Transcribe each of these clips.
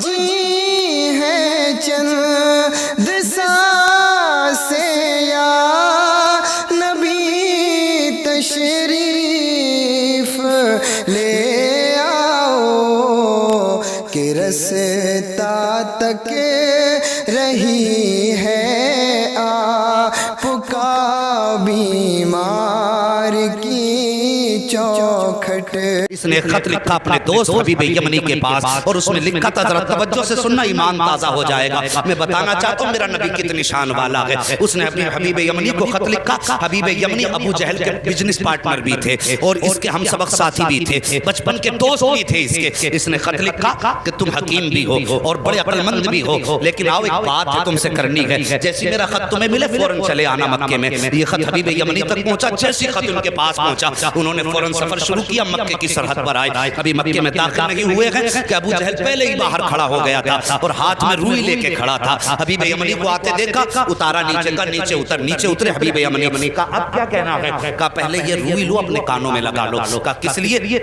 جی ہیں چند سانسیں یا نبی تشریف لے آؤ کہ رستا تک رہی ہے آپ کا بیمار کی چوکھٹ۔ اس نے خط لکھا اپنے دوست حبیب یمنی کے پاس اور اس میں لکھا تھا، ذرا توجہ سے سننا ایمان تازہ ہو جائے گا۔ میں بتانا چاہتا ہوں میرا نبی کتنی شان والا ہے۔ اس نے اپنے حبیب یمنی کو خط لکھا۔ حبیب یمنی ابو جہل کے بزنس پارٹنر بھی تھے اور اس کے ہم سبق ساتھی بھی تھے، بچپن کے دوست بھی تھے اس کے۔ اس نے خط لکھا کہ تم حکیم بھی ہو اور بڑے عقل مند بھی ہو، لیکن آؤ ایک بات ہے تم سے کرنی ہے، جیسی میرا خط تمہیں ملے فوراً چلے آنا مکے میں۔ یہ خط حبیب یمنی تک پہنچا، جیسی خط ان کے پاس پہنچا انہوں نے فوراً سفر شروع کیا، مکے کی سرحد پر آئے۔ ابھی مکے میں داخل نہیں ہوئے ہیں کہ ابو جہل پہلے ہی باہر کھڑا ہو گیا تھا اور ہاتھ میں روئی لے کے کھڑا تھا۔ حبیب یمنی کو آتے دیکھا، اتارا نیچے کا، نیچے اتر، نیچے اترے حبیب یمنی کا اب کیا کہنا ہے؟ کہا پہلے یہ روئی لو اپنے کانوں میں لگا لو۔ کہا کس لیے؟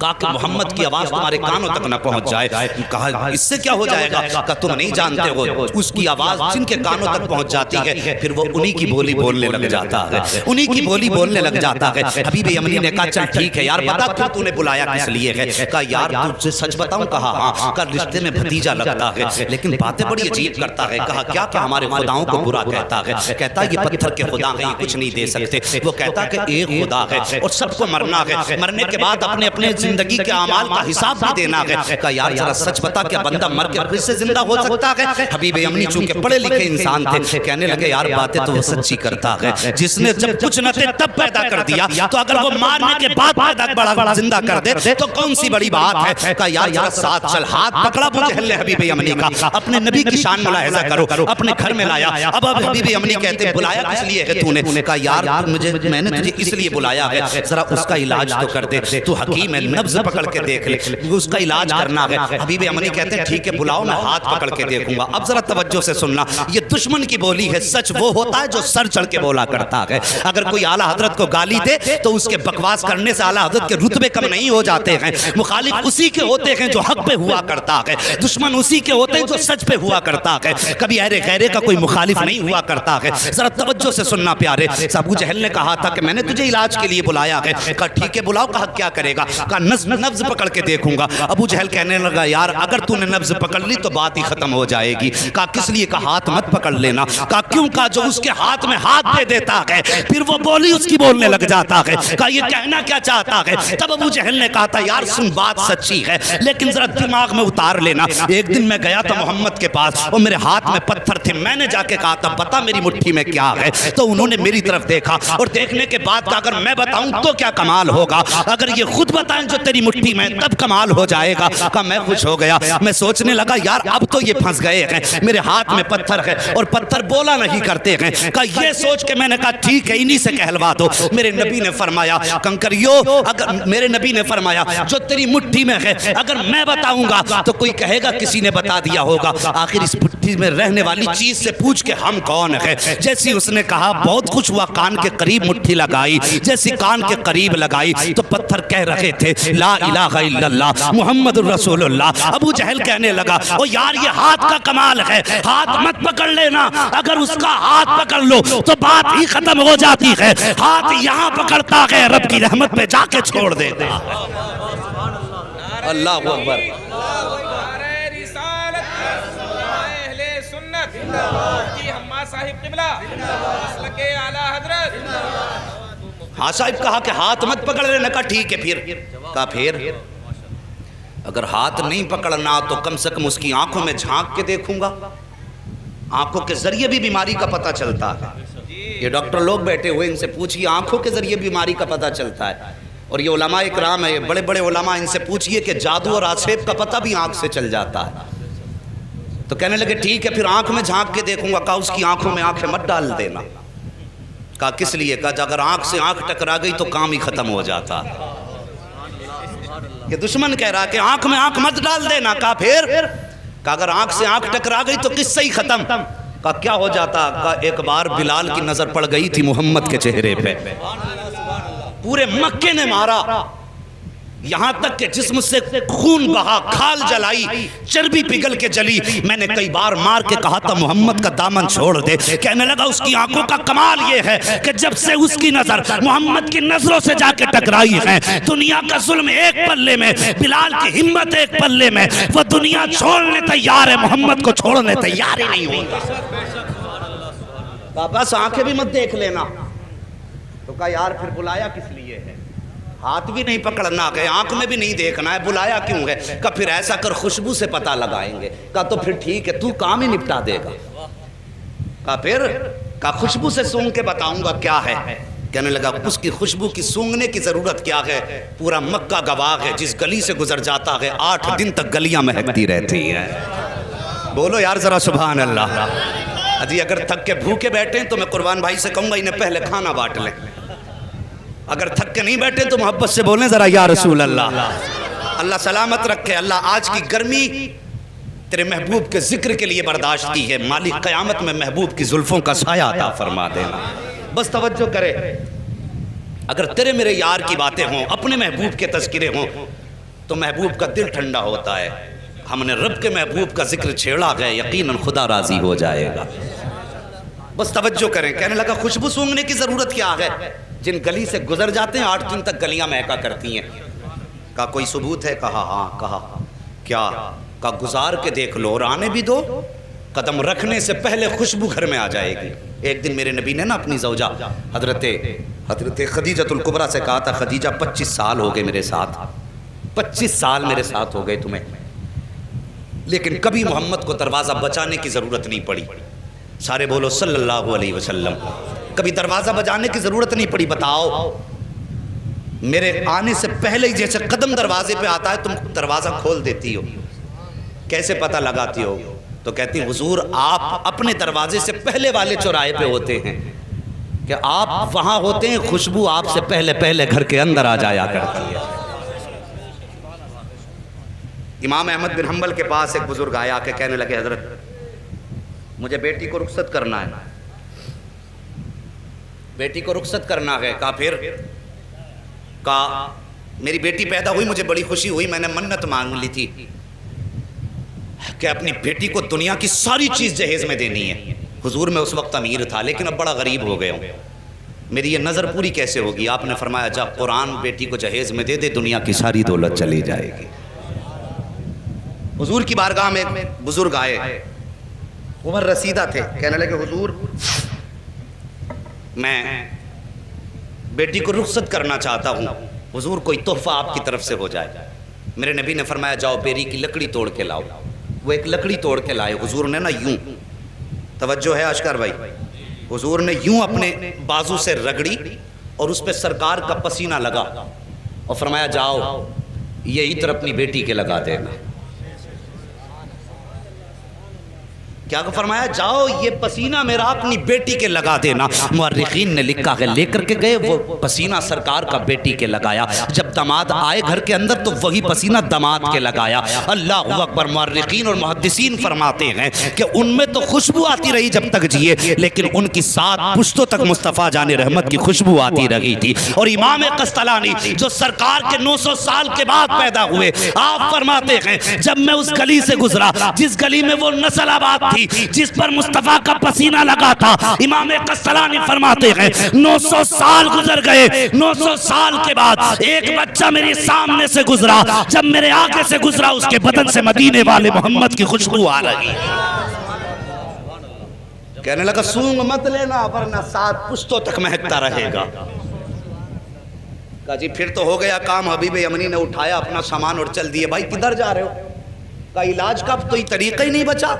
کہا کہ محمد کی آواز تمہارے کانوں تک نہ پہنچ جائے۔ کہا اس سے کیا ہو جائے گا؟ کہا تم نہیں جانتے ہو، اس کی آواز جن کے کانوں تک پہنچ جاتی ہے پھر وہ انہی کی بولی بولنے لگ جاتا ہے، انہی کی بولی بولنے لگ جاتا ہے۔ حبیب یمنی نے کہا چل ٹھیک ہے یار، بتا تو نے بلایا کس لیے ہے؟ کہا یار تجھ سے سچ بتاؤں؟ کہا ہاں۔ کہا رشتے میں بھتیجا لگتا ہے لیکن باتیں بڑی عجیب کرتا ہے۔ کہا کیا کہ ہمارے خداؤں کو برا کہتا ہے، کہتا یہ پتھر کے خدا ہیں، یہ کچھ نہیں دے سکتے۔ وہ کہتا کہ ایک خدا ہے اور سب کو مرنا ہے، مرنے کے بعد اپنے اپنے زندگی کے اعمال کا حساب بھی دینا ہے۔ کہا یار ذرا سچ بتا کہ بندہ مر کے پھر سے زندہ ہو سکتا ہے؟ حبیب یمنی چونکہ پڑھے لکھے انسان تھے، کہنے لگے یار باتیں تو وہ سچی کرتا ہے، جس نے جب کچھ نہ تھے تب پیدا کر دیا، تو اگر وہ مارنے کے بعد پیدا زندہ کر دے تو کون سی بڑی بات ہے؟ کہا یار ذرا ساتھ چل۔ ہاتھ پکڑا ابو جہل نے حبیب یمنی کا، اپنے نبی کی شان ملاحظہ کرو، اپنے گھر میں لایا۔ اب حبیب یمنی کہتے بلایا کس لیے ہے تو نے؟ کہا یار میں نے تجھے اس لیے بلایا ہے، ذرا اس کا علاج تو کر دے، تو حکیم ہے، نبض پکڑ کے دیکھ لے، اس کا علاج کرنا ہے۔ حبیب یمنی کہتے ہیں ٹھیک ہے بلاؤ، میں ہاتھ پکڑ کے دیکھوں گا۔ اب ذرا توجہ سے سننا، یہ دشمن کی بولی ہے، سچ وہ ہوتا ہے جو سر چڑھ کے بولا کرتا ہے۔ اگر کوئی اعلیٰ حضرت کو گالی دے تو اس کے بکواس کرنے سے اعلیٰ حضرت کے رتبے کم نہیں ہو جاتے ہیں۔ مخالف اسی کے ہوتے ہیں جو حق پہ ہوا کرتا ہے، دشمن اسی کے ہوتے ہیں جو سچ پہ ہوا کرتا ہے، کبھی اہل غیرے کا کوئی مخالف نہیں ہوا کرتا ہے۔ ذرا توجہ سے سننا پیارے، ابو جہل نے کہا تھا کہ میں نے تجھے علاج کے لیے بلایا ہے۔ کہا ٹھیک ہے بلاؤ۔ کہا کیا کرے گا؟ کہا نبض پکڑ کے دیکھوں گا۔ ابو جہل کہنے لگا یار اگر تو نے نبض پکڑ لی تو بات ہی ختم ہو جائے گی۔ کہا کس لیے؟ کہا ہاتھ مت پکڑ لینا۔ کہا کیوں؟ کہا جو اس کے ہاتھ میں ہاتھ دے دیتا ہے پھر وہ بولی اس کی بولنے لگ جاتا ہے۔ کہا یہ کہنا کیا چاہتا ہے؟ تب ابو جہل نے کہا تھا یار سن بات سچی ہے لیکن ذرا دماغ میں اتار لینا۔ ایک دن میں گیا تھا محمد کے پاس اور میرے ہاتھ میں پتھر تھے، میں نے جا کے کہا تھا بتا میری مٹھی میں کیا ہے، تو انہوں نے میری طرف دیکھا اور دیکھنے کے بعد کہا اگر میں بتاؤں تو کیا کمال ہوگا، اگر یہ خود بتائیں جو تیری مٹھی میں تب کمال ہو جائے گا۔ کہا میں خوش ہو گیا، میں سوچنے لگا یار اب تو یہ پھنس گئے ہیں، میرے ہاتھ میں پتھر ہے اور پتھر بولا نہیں کرتے ہیں۔ کہا یہ سوچ کے میں نے کہا ٹھیک ہے انہی سے کہلوا دو۔ میرے نبی نے فرمایا کنکریو، اگر میرے نبی نے فرمایا جو تیری مٹھی میں ہے اگر میں بتاؤں گا تو کوئی کہے گا کسی نے بتا دیا ہوگا، آخر اس مٹھی میں رہنے والی چیز سے پوچھ کے ہم کون ہیں۔ جیسی اس نے کہا بہت خوش ہوا، کان کے قریب مٹھی لگائی، جیسی کان کے قریب لگائی تو پتھر کہہ رہے تھے لا الہ الا اللہ محمد رسول اللہ۔ ابو جہل کہنے لگا او یار یہ ہاتھ کا کمال ہے، ہاتھ مت پکڑ لینا، اگر اس کا ہاتھ پکڑ لو تو بات ہی ختم ہو جاتی ہے، ہاتھ یہاں پکڑتا ہے رب کی رحمت پہ جا کے چھوڑ دیتا ہے۔ اللہ اکبر۔ ہاں صاحب کہا کہ ہاتھ مت پکڑ لینا۔ کہا ٹھیک ہے پھر؟ کہا پھر اگر ہاتھ نہیں پکڑنا تو کم سے کم اس کی آنکھوں میں جھانک کے دیکھوں گا، آنکھوں کے ذریعے بھی بیماری کا پتہ چلتا ہے۔ یہ ڈاکٹر لوگ بیٹھے ہوئے ان سے پوچھئے آنکھوں کے ذریعے بیماری کا پتہ چلتا ہے، اور یہ علماء اکرام ہے بڑے بڑے علماء، ان سے پوچھئے کہ جادو اور آسیب کا پتہ بھی آنکھ سے چل جاتا ہے۔ تو کہنے لگے ٹھیک ہے پھر آنکھ میں جھانک کے دیکھوں گا۔ کہا اس کی آنکھوں میں آنکھیں مت ڈال دینا۔ کہا کس لیے؟ کہا اگر آنکھ سے آنکھ ٹکرا گئی تو کام ہی ختم ہو جاتا ہے۔ یہ دشمن کہہ رہا کہ آنکھ میں آنکھ مت ڈال دینا۔ کہا پھر؟ کہا اگر آنکھ سے آنکھ ٹکرا گئی تو قصہ ہی ختم۔ کہا کیا ہو جاتا؟ کہا ایک بار بلال کی نظر پڑ گئی تھی محمد کے چہرے پہ، پورے مکے نے مارا یہاں تک کہ جسم سے خون بہا، کھال جلائی، چربی پگھل کے جلی۔ میں نے کئی بار مار کے کہا تھا محمد کا دامن چھوڑ دے۔ کہنے لگا اس کی آنکھوں کا کمال یہ ہے کہ جب سے اس کی نظر محمد کی نظروں سے جا کے ٹکرائی ہے، دنیا کا ظلم ایک پلے میں، بلال کی ہمت ایک پلے میں، وہ دنیا چھوڑنے تیار ہے، محمد کو چھوڑنے تیار ہی نہیں ہوتا۔ بس آنکھیں بھی مت دیکھ لینا۔ تو کہا یار پھر بلایا کس لیے ہے؟ ہاتھ بھی نہیں پکڑنا ہے، آنکھ میں بھی نہیں دیکھنا ہے، بلایا کیوں ہے؟ کہا پھر ایسا کر خوشبو سے پتہ لگائیں گے۔ کہا تو پھر ٹھیک ہے، تو کام ہی نپٹا دے گا۔ کہا پھر؟ کہا خوشبو سے سونگ کے بتاؤں گا کیا ہے۔ کہنے لگا اس کی خوشبو کی سونگنے کی ضرورت کیا ہے؟ پورا مکہ گواہ ہے، جس گلی سے گزر جاتا ہے 8 دن تک گلیاں مہکتی رہتی ہیں۔ بولو یار ذرا سبحان اللہ۔ جی اگر تھک کے بھوکے بیٹھیں تو میں قربان بھائی سے کہوں گا انہیں پہلے کھانا بانٹ لیں۔ اگر تھک کے نہیں بیٹھے تو محبت سے بولیں ذرا یا رسول اللہ۔ اللہ سلامت رکھے۔ اللہ آج کی گرمی تیرے محبوب کے ذکر کے لیے برداشت کی ہے، مالک قیامت میں محبوب کی زلفوں کا سایہ عطا فرما دینا۔ بس توجہ کرے، اگر تیرے میرے یار کی باتیں ہوں، اپنے محبوب کے تذکرے ہوں تو محبوب کا دل ٹھنڈا ہوتا ہے۔ ہم نے رب کے محبوب کا ذکر چھیڑا گیا، یقیناً خدا راضی ہو جائے گا۔ بس توجہ کریں۔ کہنے لگا خوشبو سونگنے کی ضرورت کیا ہے؟ جن گلی سے گزر جاتے ہیں 8 دن تک گلیاں مہکا کرتی ہیں۔ کہا کوئی ثبوت ہے؟ کہا ہاں۔ کہا کیا؟ کہا گزار کے دیکھ لو اور آنے بھی دو، قدم رکھنے سے پہلے خوشبو گھر میں آ جائے گی۔ ایک دن میرے نبی نے نا اپنی زوجہ حضرت خدیجۃ الکبریٰ سے کہا تھا خدیجہ 25 سال ہو گئے میرے ساتھ، 25 سال میرے ساتھ ہو گئے تمہیں، لیکن کبھی محمد کو دروازہ بچانے کی ضرورت نہیں پڑی۔ سارے بولو صلی اللہ علیہ وسلم۔ کبھی دروازہ بجانے کی ضرورت نہیں پڑی۔ بتاؤ میرے آنے سے پہلے ہی جیسے قدم دروازے پہ آتا ہے تم دروازہ کھول دیتی ہو، کیسے پتہ لگاتی ہو؟ تو کہتی ہیں حضور آپ اپنے دروازے سے پہلے والے چوراہے پہ ہوتے ہیں کہ آپ وہاں ہوتے ہیں، خوشبو آپ سے پہلے گھر کے اندر آ جایا کرتی ہے۔ امام احمد بن حنبل کے پاس ایک بزرگ آیا کہ کہنے لگے حضرت مجھے بیٹی کو رخصت کرنا ہے، بیٹی کو رخصت کرنا ہے۔ کہا پھر؟ کہا میری بیٹی پیدا ہوئی، مجھے بڑی خوشی ہوئی، میں نے منت مانگ لی تھی کہ اپنی بیٹی کو دنیا کی ساری چیز جہیز میں دینی ہے۔ حضور میں اس وقت امیر تھا لیکن اب بڑا غریب ہو گیا ہوں، میری یہ نظر پوری کیسے ہوگی؟ آپ نے فرمایا جا قرآن بیٹی کو جہیز میں دے دے، دنیا کی ساری دولت چلی جائے گی۔ حضور کی بارگاہ میں بزرگ آئے، عمر رسیدہ تھے، کہنے لگے حضور میں بیٹی کو رخصت کرنا چاہتا ہوں، حضور کوئی تحفہ آپ کی طرف سے ہو جائے۔ میرے نبی نے فرمایا جاؤ بیری کی لکڑی توڑ کے لاؤ۔ وہ ایک لکڑی توڑ کے لائے، حضور نے نا یوں، توجہ ہے اشکر بھائی، حضور نے یوں اپنے بازو سے رگڑی اور اس پہ سرکار کا پسینہ لگا اور فرمایا جاؤ یہ عطر اپنی بیٹی کے لگا دینا۔ کیا فرمایا؟ جاؤ یہ پسینہ میرا اپنی بیٹی کے لگا دینا۔ مورخین نے لکھا ہے لے کر کے گئے وہ پسینہ سرکار کا بیٹی کے لگایا، جب داماد آئے گھر کے اندر تو وہی پسینہ داماد کے لگایا۔ اللہ اکبر۔ مورخین اور محدثین فرماتے ہیں کہ ان میں تو خوشبو آتی رہی جب تک جیے، لیکن ان کی 7 پشتوں تک مصطفیٰ جان رحمت کی خوشبو آتی رہی تھی۔ اور امام قسطلانی جو سرکار کے 900 سال کے بعد پیدا ہوئے، آپ فرماتے ہیں جب میں اس گلی سے گزرا جس گلی میں وہ نسل آباد تھی جس پر مصطفیٰ کا پسینہ لگا تھا، امام قسطلانی فرماتے ہیں 900 سال گزر گئے، 900 سال کے بعد ایک بچہ میرے سامنے سے گزرا، جب میرے آگے سے گزرا اس کے بدن سے مدینے والے محمد کی خوشبو آ رہی۔ کہنے لگا سونگ مت لینا ورنہ 7 پشتوں تک مہکتا رہے گا۔ کہا جی پھر تو ہو گیا کام۔ حبیب یمنی نے اٹھایا اپنا سامان اور چل دیے۔ بھائی کدھر جا رہے ہو؟ کہا علاج کا تو یہ طریقہ ہی نہیں بچا،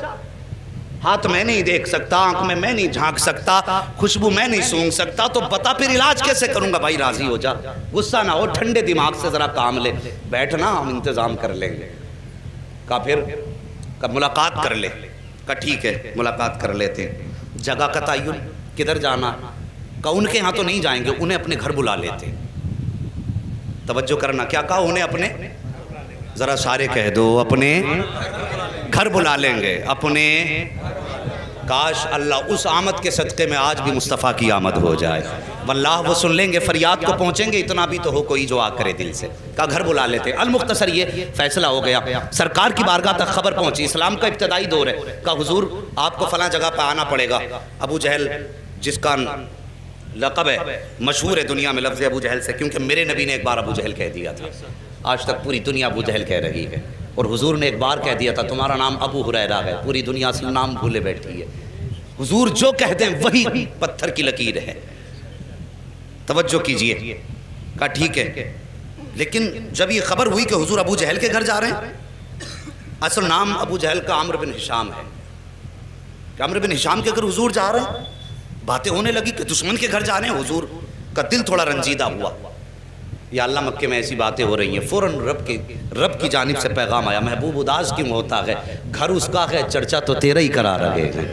ہاتھ میں نہیں دیکھ سکتا، آنکھ میں نہیں جھانک سکتا، خوشبو میں نہیں سونگ سکتا، تو بتا پھر علاج کیسے کروں گا؟ بھائی راضی ہو جا، غصہ نہ ہو، ٹھنڈے دماغ سے ذرا کام لے، بیٹھنا ہم انتظام کر لیں گے۔ کہا پھر؟ کہا ملاقات کر لے۔ کہا ٹھیک ہے ملاقات کر لیتے ہیں۔ جگہ کا تعین، کدھر جانا؟ کہا ان کے ہاں تو نہیں جائیں گے، انہیں اپنے گھر بلا لیتے۔ توجہ کرنا، کیا کہا؟ انہیں اپنے، ذرا سارے کہہ دو، اپنے گھر بلا لیں گے، اپنے۔ کاش اللہ اس آمد کے صدقے میں آج بھی مصطفیٰ کی آمد ہو جائے. واللہ وہ سن لیں گے، فریاد کو پہنچیں گے، اتنا بھی تو ہو کوئی جو آ کرے دل سے. کہا گھر بلا لیتے. المختصر یہ فیصلہ ہو گیا. سرکار کی بارگاہ تک خبر پہنچی، اسلام کا ابتدائی دور ہے. کہا حضور آپ کو فلاں جگہ پہ آنا پڑے گا. ابو جہل جس کا لقب ہے، مشہور ہے دنیا میں لفظ ابو جہل سے، کیونکہ میرے نبی نے ایک بار ابو جہل کہہ دیا تھا. آج تک پوری دنیا ابو جہل کہہ رہی ہے، اور حضور نے ایک بار کہہ دیا تھا تمہارا نام ابو ہریرہ ہے. پوری دنیا اصل نام بھولے بیٹھی ہے. حضور جو کہہ دیں وہی پتھر کی لکیر ہے. توجہ کیجئے. کہا ٹھیک ہے. لیکن جب یہ خبر ہوئی کہ حضور ابو جہل کے گھر جا رہے ہیں، اصل نام ابو جہل کا عمرو بن ہشام ہے، کہ عمرو بن ہشام کے گھر حضور جا رہے ہیں. باتیں ہونے لگی کہ دشمن کے گھر جانے. حضور کا دل تھوڑا رنجیدہ ہوا. یا اللہ مکے میں ایسی باتیں ہو رہی ہیں. فوراً رب کی جانب سے پیغام آیا، محبوب اداس کیوں ہوتا ہے، گھر اس کا ہے چرچا تو تیرا ہی کرا رہے ہیں.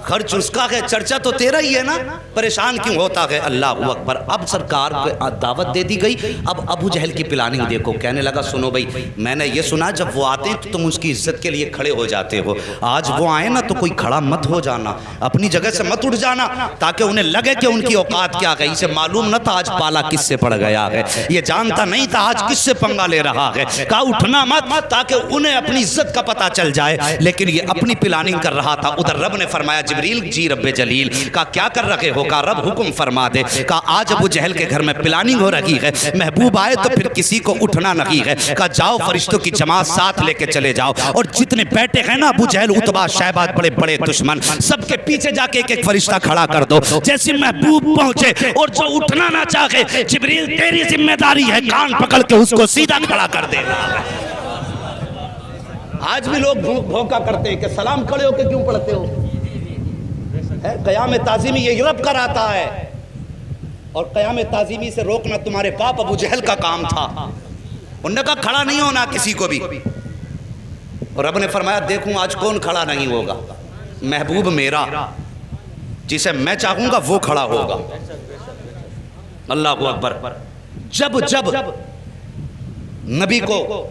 خرچ اس کا ہے چرچا تو تیرا ہی ہے نا، پریشان کیوں ہوتا ہے. اللہ اکبر. اب سرکار کو دعوت دے دی گئی. اب ابو جہل کی پلاننگ دیکھو. کہنے لگا سنو بھائی، میں نے یہ سنا جب وہ آتے تو تم اس کی عزت کے لیے کھڑے ہو جاتے ہو. آج وہ آئے نا تو کوئی کھڑا مت ہو جانا، اپنی جگہ سے مت اٹھ جانا، تاکہ انہیں لگے کہ ان کی اوقات کیا گئی. اسے معلوم نہ تھا آج پالا کس سے پڑ گیا ہے، یہ جانتا نہیں تھا آج کس سے پنگا لے رہا ہے. کہا اٹھنا مت، تاکہ انہیں اپنی عزت کا پتہ چل جائے. لیکن یہ اپنی پلاننگ کر رہا تھا. ادھر رب نے فرمایا جبریل جی رب جلیل. کہا کیا کر رہے ہو؟ کہا رب حکم فرما دے. کہا آج ابو جہل کے گھر میں پلاننگ ہو رہی ہے، محبوب آئے تو پھر کسی کو اٹھنا نہیں ہے. کہا جاؤ فرشتوں کی جماعت ساتھ لے کے چلے جاؤ، اور جتنے بیٹھے ہیں نا ابو جہل عتبہ شیبہ بڑے بڑے دشمن، سب کے پیچھے جا کے ایک ایک فرشتہ کھڑا کر دو. جیسے محبوب پہنچے اور جو اٹھنا نہ چاہے، جبریل تیری ذمہ داری ہے کان پکڑ کے اس کو سیدھا کھڑا کر دینا. آج بھی لوگ بھوکا کرتے ہیں کہ سلام کھڑے ہو کے کیوں پڑھتے ہو. قیام تعظیمی یہ رب کراتا ہے، اور قیام تعظیمی سے روکنا تمہارے باپ ابو جہل کا کام تھا. انہوں نے کہا کھڑا نہیں ہونا کسی کو بھی. اور رب نے فرمایا دیکھوں آج کون کھڑا نہیں ہوگا. محبوب میرا جسے میں چاہوں گا وہ کھڑا ہوگا. اللہ اکبر. جب نبی کو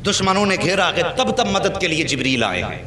دشمنوں نے گھیرا ہے تب مدد کے لیے جبریل آئے ہیں.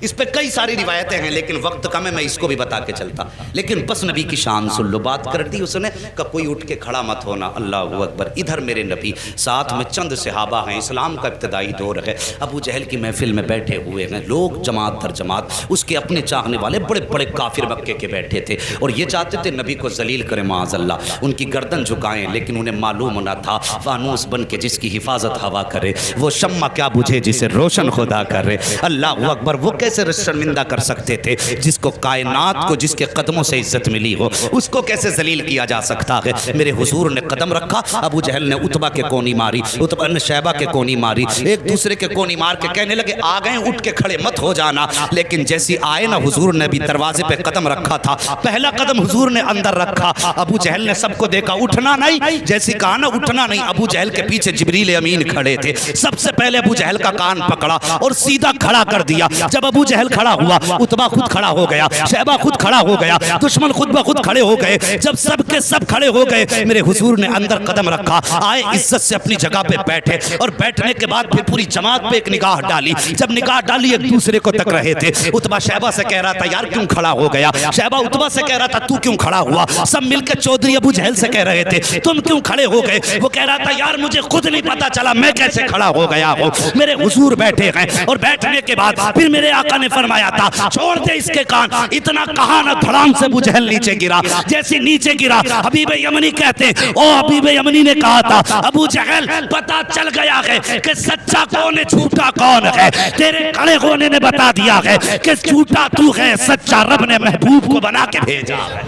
اس پہ کئی ساری روایتیں ہیں لیکن وقت کم ہے، میں اس کو بھی بتا کے چلتا. لیکن بس نبی کی شان سن لو. بات کر دی اس نے کہ کوئی اٹھ کے کھڑا مت ہونا. اللہ اکبر. ادھر میرے نبی ساتھ میں چند صحابہ ہیں. اسلام کا ابتدائی دور ہے. ابو جہل کی محفل میں بیٹھے ہوئے ہیں لوگ جماعت در جماعت. اس کے اپنے چاہنے والے بڑے بڑے کافر مکے کے بیٹھے تھے، اور یہ چاہتے تھے نبی کو ذلیل کریں معاذ اللہ، ان کی گردن جھکائیں. لیکن انہیں معلوم نہ تھا فانوس بن کے جس کی حفاظت ہوا کرے وہ شمع کیا بجھے جسے روشن خدا کرے. اللہ اکبر. وہ کیسے شرمندہ کر سکتے تھے جس کو کائنات کو جس کے قدموں سے عزت ملی ہو، اس کو کیسے ذلیل کیا جا سکتا ہے. میرے حضور نے قدم رکھا. ابو جہل نے عتبہ کے کونی ماری، عتبہ نے شیبہ کے کونی ماری، ایک دوسرے کے کونی مار کے کہنے لگے آ گئے اٹھ کے کھڑے مت ہو جانا. لیکن جیسی آئے نا حضور نے بھی دروازے پہ قدم رکھا تھا. پہلا قدم حضور نے اندر رکھا. ابو جہل نے سب کو دیکھا اٹھنا نہیں. جیسی کہا نا اٹھنا نہیں، ابو جہل کے پیچھے جبریل امین کھڑے تھے. سب سے پہلے ابو جہل کا کان پکڑا اور سیدھا کھڑا کر دیا. جب ابو جہل کھڑا ہوا، عتبہ خود کھڑا ہو گیا، شیبہ خود کھڑا ہو گیا، دشمن خود بخود کھڑے ہو گئے. جب سب کے سب کھڑے ہو گئے، میرے حضور نے اندر قدم رکھا، آئے عزت سے اپنی جگہ پہ بیٹھے، اور بیٹھنے کے بعد پھر پوری جماعت پہ ایک نگاہ ڈالی. جب نگاہ ڈالی ایک دوسرے کو تک رہے تھے. عتبہ شیبہ سے کہہ رہا تھا یار کیوں کھڑا ہو گیا، شیبہ عتبہ سے کہہ رہا تھا تو کیوں کھڑا ہوا. سب مل کے چودھری ابو جہل سے کہہ رہے تھے تم کیوں کھڑے ہو گئے. وہ کہہ رہا تھا یار مجھے خود نہیں پتا چلا میں کیسے کھڑا ہو گیا ہوں. میرے حضور بیٹھے ہیں، اور بیٹھنے کے بعد پھر میرے آقا نے فرمایا تھا چھوڑ دے اس کے کان. اتنا کہا نہ دھڑام سے ابو جہل نیچے گرا. جیسے نیچے گرا حبیب یمنی کہتے ہیں او حبیب یمنی نے کہا تھا ابو جہل پتا چل گیا ہے کہ سچا کون ہے جھوٹا کون ہے. تیرے کھڑے ہونے نے بتا دیا ہے کہ جھوٹا تو ہے، سچا رب نے محبوب کو بنا کے بھیجا ہے.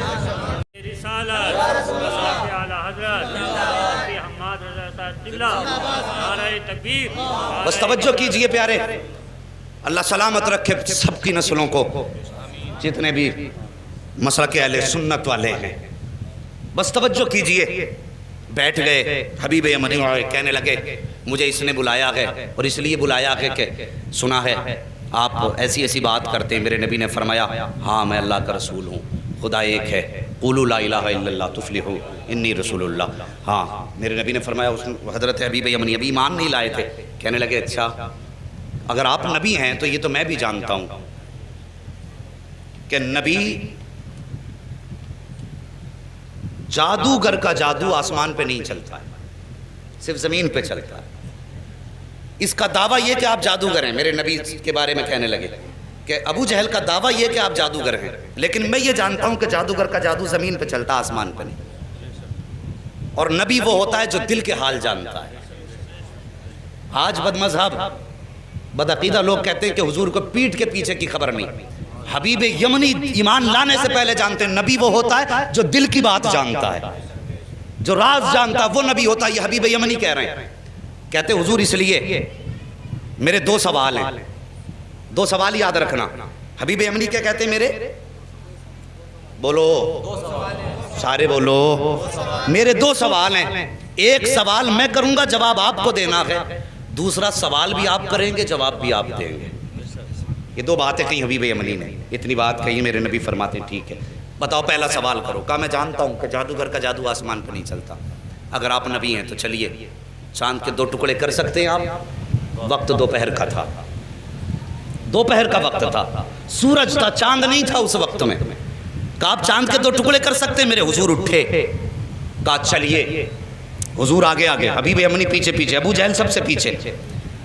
بس توجہ کیجئے پیارے، اللہ سلامت رکھے سب کی نسلوں کو، جتنے بھی مسلک اہل سنت والے ہیں. بس توجہ کیجئے. بیٹھ گئے. حبیب یمنی کہنے لگے مجھے اس نے بلایا ہے، اور اس لیے بلایا ہے کہ سنا ہے آپ ایسی ایسی بات کرتے ہیں. میرے نبی نے فرمایا ہاں میں اللہ کا رسول ہوں، خدا ایک ہے، قولوا لا الہ الا اللہ تفلحوا انی رسول اللہ. ہاں میرے نبی نے فرمایا. حضرت حبیب یمنی ابھی ایمان نہیں لائے تھے. کہنے لگے اچھا اگر آپ نبی ہیں تو یہ تو میں بھی جانتا ہوں. کہ نبی جادوگر کا جادو آسمان پہ نہیں چلتا ہے، صرف زمین پہ چلتا ہے۔ اس کا دعویٰ یہ کہ آپ جادوگر ہیں، میرے نبی کے بارے میں کہنے لگے کہ ابو جہل کا دعویٰ یہ کہ آپ جادوگر ہیں، لیکن میں یہ جانتا ہوں کہ جادوگر کا جادو زمین پہ چلتا، آسمان پہ نہیں۔ اور نبی وہ ہوتا ہے جو دل کے حال جانتا ہے۔ آج بد مذہب بدعقیدہ لوگ کہتے ہیں کہ حضور کو پیٹھ کے پیچھے کی خبر نہیں۔ حبیب یمنی ایمان لانے سے پہلے جانتے ہیں نبی وہ ہوتا ہے جو دل کی بات جانتا ہے، جو راز جانتا ہے، وہ نبی ہوتا ہے۔ یہ حبیب یمنی کہہ رہے ہیں، کہتے حضور اس لیے میرے 2 سوال ہیں، 2 سوال یاد رکھنا۔ حبیب یمنی کیا کہتے ہیں؟ میرے بولو، سارے بولو، میرے 2 سوال ہیں، ایک سوال میں کروں گا، جواب آپ کو دینا ہے، دوسرا سوال بھی آپ کریں گے، جواب بھی آپ دیں گے۔ یہ 2 باتیں کہیں حبیب یمنی نے، اتنی بات کہیں میرے نبی فرماتے ہیں ٹھیک ہے بتاؤ پہلا سوال کرو۔ کہا میں جانتا ہوں کہ جادوگر کا جادو آسمان پہ نہیں چلتا، اگر آپ نبی ہیں تو چلیے چاند کے 2 ٹکڑے کر سکتے ہیں آپ؟ وقت دوپہر کا تھا، دوپہر کا وقت تھا، سورج تھا، چاند نہیں تھا اس وقت میں۔ کہا آپ چاند کے 2 ٹکڑے کر سکتے ہیں؟ میرے حضور اٹھے، کہا چلیے۔ حضور آگے آگے، حبیب یمنی پیچھے پیچھے، ابو جہل سب سے پیچھے۔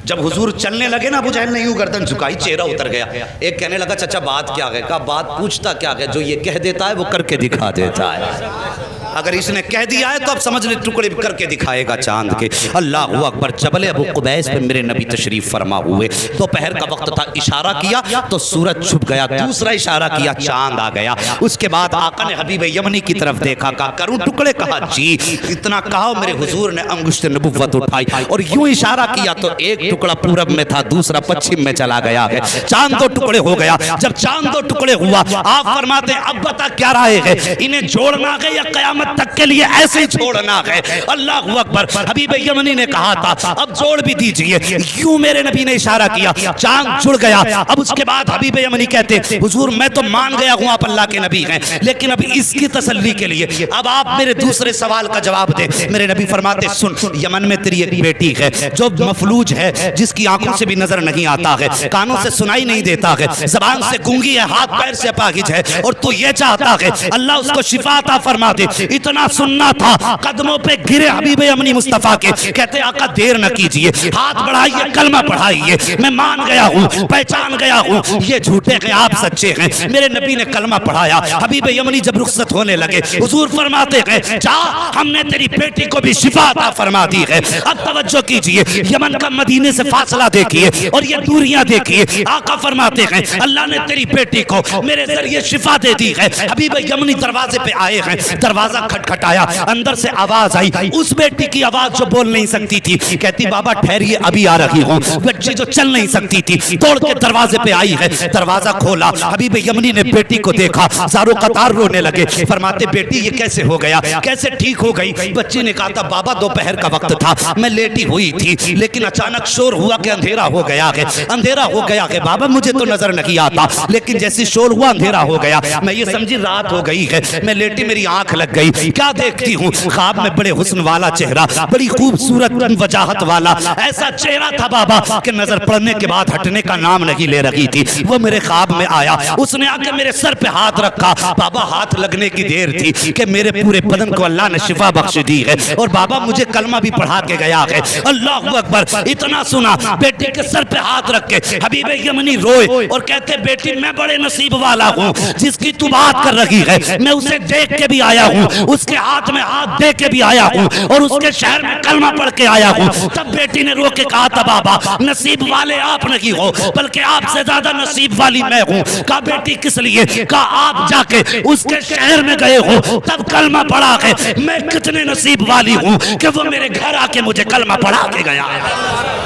جب حضور چلنے لگے نا، ابو جہل نے یوں گردن جھکائی، چہرہ اتر گیا۔ ایک کہنے لگا چچا بات کیا ہے؟ کہا بات پوچھتا کیا ہے، جو یہ کہہ دیتا ہے وہ کر کے دکھا دیتا ہے۔ اگر اس نے کہہ دیا ہے تو اب سمجھ لے ٹکڑے کر کے دکھائے گا چاند کے۔ اللہ اکبر۔ جبل ابو قبیس پہ میرے نبی تشریف فرما ہوئے، دوپہر کا وقت تھا، اشارہ کیا تو سورج چھپ گیا، دوسرا اشارہ کیا چاند آ گیا۔ اس کے بعد آقا نے حبیب یمنی کی طرف دیکھا، کہا کروں ٹکڑے؟ کہا جی۔ اتنا کہا میرے حضور نے انگشت نبوت اٹھائی اور یوں اشارہ کیا تو ایک ٹکڑا پورب میں تھا، دوسرا پچھم میں چلا گیا ہے، چاند 2 ٹکڑے ہو گیا۔ جب چاند 2 ٹکڑے ہوا، آپ فرماتے ہیں اب بتا کیا رائے ہے، انہیں جوڑنا ہے یا قیامت تک کے لیے ایسے ہی چھوڑنا ہے؟ اللہ اکبر۔ حبیب یمنی نے کہا تھا اب جوڑ بھی دیجئے، یوں میرے نبی نے اشارہ کیا، چاند جڑ گیا۔ اب اس کے بعد حبیب یمنی کہتے حضور میں تو مان گیا ہوں آپ اللہ کے نبی ہیں، لیکن اب اس کی تسلی کے لیے اب آپ میرے دوسرے سوال کا جواب دیں۔ میرے نبی فرماتے سن، یمن میں تیری ایک بیٹی ہے جو مفلوج ہے، جس کی آنکھوں سے بھی نظر نہیں آتا ہے، کانوں سے سنائی نہیں دیتا ہے، زبان سے گونگی ہے، ہاتھ پیر سے اپاہج ہے، اور تو یہ چاہتا ہے اللہ اس کو شفا عطا فرما دے۔ اتنا سننا تھا، قدموں پہ گرے حبیب یمنی مصطفیٰ کے، کہتے آقا دیر نہ کیجئے، ہاتھ بڑھائیے، کلمہ پڑھائیے، میں مان گیا ہوں، پہچان گیا ہوں یہ جھوٹے ہیں آپ سچے ہیں۔ میرے نبی نے کلمہ پڑھایا۔ حبیب یمنی جب رخصت ہونے لگے، حضور فرماتے ہیں جا، ہم نے تیری بیٹی کو بھی شفا عطا فرما دی ہے۔ اب توجہ کیجئے، یمن کا مدینے سے فاصلہ دیکھیے اور یہ دوریاں دیکھیے۔ آقا فرماتے ہیں اللہ نے تیری بیٹی کو میرے ذریعے شفا دے دی ہے۔ حبیب یمنی دروازے پہ آئے ہیں، دروازہ کھٹکھٹایا، اندر سے آواز آئی، اس بیٹی کی آواز جو بول نہیں سکتی تھی، کہتی بابا ٹھہریے ابھی آ رہی ہوں۔ بچی جو چل نہیں سکتی تھی توڑ کے دروازے پہ آئی ہے، دروازہ کھولا، حبیب یمنی نے بیٹی کو دیکھا، زارو قطار رونے لگے، فرماتے بیٹی یہ کیسے ہو گیا، کیسے ٹھیک ہو گئی؟ بچی نے کہا تھا بابا دوپہر کا وقت تھا، میں لیٹی ہوئی تھی، لیکن اچانک شور ہوا کہ اندھیرا ہو گیا ہے، اندھیرا ہو گیا ہے بابا، مجھے تو نظر نہیں آتا، لیکن جیسی شور ہوا اندھیرا ہو گیا، میں یہ سمجھی رات ہو گئی ہے، میں لیٹی میری آنکھ لگ گئی، کیا دیکھتی ہوں خواب میں بڑے حسن والا چہرہ، بڑی خوبصورت وجاہت والا ایسا چہرہ تھا بابا کہ نظر پڑنے کے بعد ہٹنے کا نام نہیں لے رہی تھی۔ وہ میرے خواب میں آیا، اس نے آ کے میرے سر پہ ہاتھ رکھا، بابا ہاتھ لگنے کی دیر تھی کہ میرے پورے بدن کو اللہ نے شفا بخش دی ہے، اور بابا مجھے کلمہ بھی پڑھا کے گیا ہے۔ اللہ اکبر۔ اتنا سنا، بیٹی کے سر پہ ہاتھ رکھ کے حبیب یمنی روئے اور کہتے بیٹی میں بڑے نصیب والا ہوں، جس کی تو بات کر رہی ہے میں اسے دیکھ کے بھی آیا ہوں، اس کے ہاتھ میں ہاتھ دے کے بھی آیا ہوں، اور اس کے شہر میں کلمہ پڑھ کے آیا ہوں۔ تب بیٹی نے رو کے کہا تھا بابا نصیب والے آپ نہیں ہو، بلکہ آپ سے زیادہ نصیب والی میں ہوں۔ کہا بیٹی کس لیے؟ کہا آپ جا کے اس کے شہر میں گئے ہو، تب کلمہ پڑھا ہے، میں کتنے نصیب والی ہوں کہ وہ میرے گھر آ کے مجھے کلمہ پڑھا کے گیا ہے۔